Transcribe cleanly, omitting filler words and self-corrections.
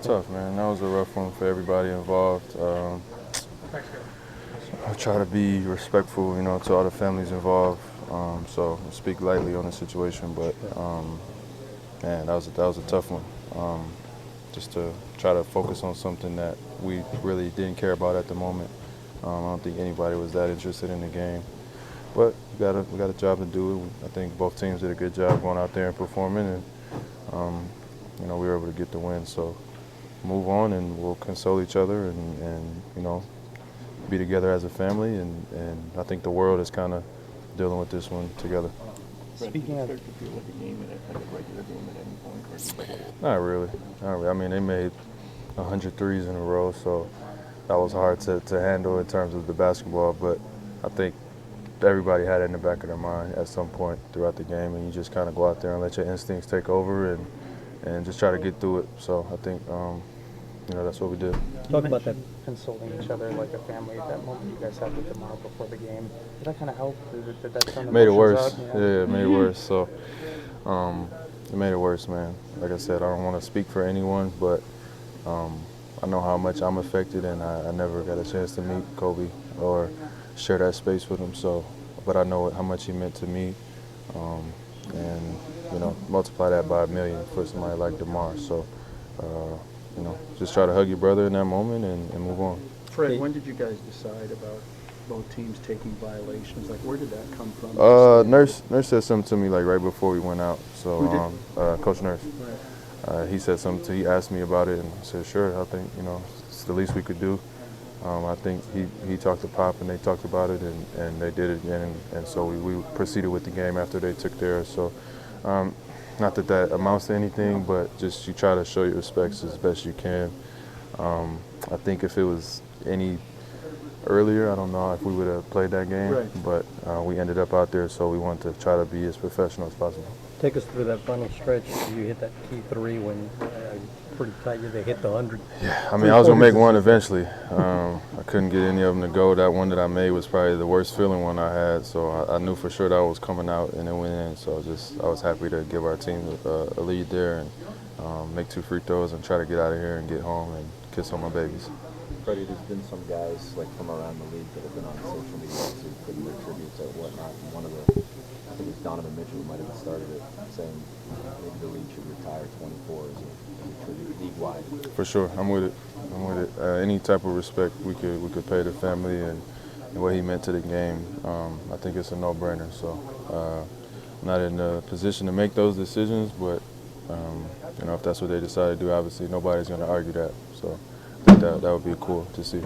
Tough, man. That was a rough one for everybody involved. I try to be respectful, to all the families involved. So I speak lightly on the situation, but man, that was a tough one. Just to try to focus on something that we really didn't care about at the moment. I don't think anybody was that interested in the game, but we got a job to do. I think both teams did a good job going out there and performing, and we were able to get the win. So move on, and we'll console each other, and be together as a family. And I think the world is kind of dealing with this one together. Speaking of, did you feel like a game in it, like a regular game at any point? Not really. I mean, they made 100 threes in a row, so that was hard to handle in terms of the basketball. But I think everybody had it in the back of their mind at some point throughout the game, and you just kind of go out there and let your instincts take over and just try to get through it. So I think that's what we did. Talk about that consoling each other like a family at that moment you guys had with tomorrow before the game. Did that kind of help? Did that turn the Made it worse. out? Yeah, it made it worse. So it made it worse, man. Like I said, I don't want to speak for anyone, but I know how much I'm affected, and I never got a chance to meet Kobe or share that space with him. So, but I know how much he meant to me, and multiply that by 1,000,000 for somebody like DeMar. So, just try to hug your brother in that moment and move on. Fred, when did you guys decide about both teams taking violations? Like, where did that come from? Nurse said something to me like right before we went out. So, Coach Nurse, he said something. He asked me about it, and I said, sure. I think it's the least we could do. I think he talked to Pop, and they talked about it, and they did it again, and so we proceeded with the game after they took theirs. So. Not that amounts to anything, but just you try to show your respects as best you can. I think if it was any earlier, I don't know if we would have played that game, but we ended up out there, so we wanted to try to be as professional as possible. Take us through that final stretch. You hit that key three when pretty tight. They hit the 100. Yeah, I mean, I was going to make one eventually. I couldn't get any of them to go. That one that I made was probably the worst feeling one I had, so I knew for sure that was coming out, and it went in. So I was happy to give our team a lead there and make 2 free throws and try to get out of here and get home and kiss on my babies. Freddie, there's been some guys like from around the league that have been on social media who putting their tributes or whatnot. And one of the, I think it was Donovan Mitchell who might have started it, saying maybe the league should retire 24 as a tribute league-wide. For sure, I'm with it. Any type of respect we could pay the family and what he meant to the game. I think it's a no-brainer. So I'm not in a position to make those decisions, but if that's what they decide to do, obviously nobody's going to argue that. So I think that would be cool to see.